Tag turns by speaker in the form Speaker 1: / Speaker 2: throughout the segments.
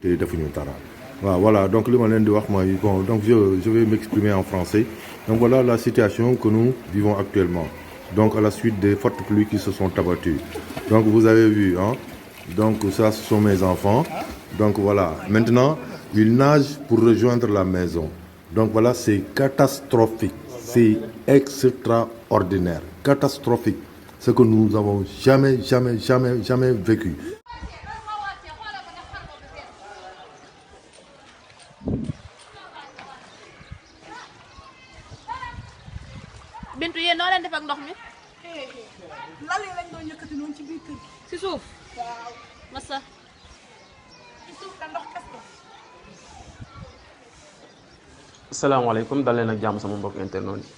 Speaker 1: te defuñu dara. Voilà, donc le malin de bon, donc je vais m'exprimer en français. Donc voilà la situation que nous vivons actuellement. Donc à la suite des fortes pluies qui se sont abattues. Donc vous avez vu, hein. Donc ça, ce sont mes enfants. Donc voilà, maintenant, ils nagent pour rejoindre la maison. Donc voilà, c'est catastrophique. C'est extraordinaire. Catastrophique. Ce que nous avons jamais vécu.
Speaker 2: Bintu yéen noo leen def ak ndox mi
Speaker 3: lal yi lañ doon yëkkati noonu ci biir kër gi.
Speaker 2: si suuf
Speaker 3: waaw
Speaker 2: massa
Speaker 3: ci suuf la ndox kes ko.
Speaker 4: asalaamaaleykum dal leen ak jàmm sama mbokk internet yi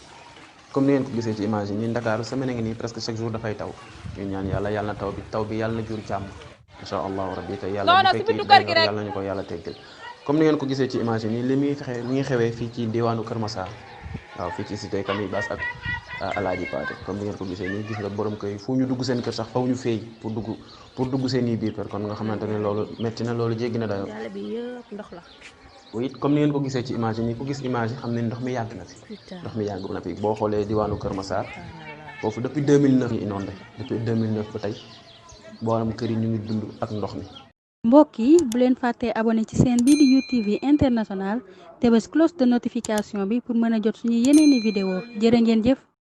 Speaker 4: comme ni ngeen ko gisee ci image yi ñun Dakar semaine ngi nii presque chaque jour dafay taw ñu ñaan yàlla na taw bi yàlla na jur jàmm incha allahu rabbi te yàlla bu fekkee yàlla nañu ko yàlla teggal comme ni ngeen ko gisee ci image yi nii li muy mi ngi xewee fii ci diwaanu Kër Massar waaw fii ci cité Camille Bass ak Alaaji Paate comme ni ngeen ko gisee nii gis nga borom kër fu ñu dugg seen kër sax faw ñu feey pour dugg seen i biir kër kon nga xamante ne loolu metti na loolu jéggi na dayoo
Speaker 2: yàlla bi yëpp ndox la
Speaker 4: oui comme ni ngeen ko gisee ci image yi nii ku gis image yi xam ne ndox mi yàgg na fi ndox mi yàgg na fi boo xoolee diwaanu Kër Massar foofu depuis 2009 ñu inondé depuis 2009 ba tey borom kër yi ñu ngi dund ak ndox mi.
Speaker 5: mbokk yi bu leen fàttee abonné ci seen bii di UTV international te bés cloche de notification bi pour mën a jot suñu yeneeni vidéo jërë ngeen jëf.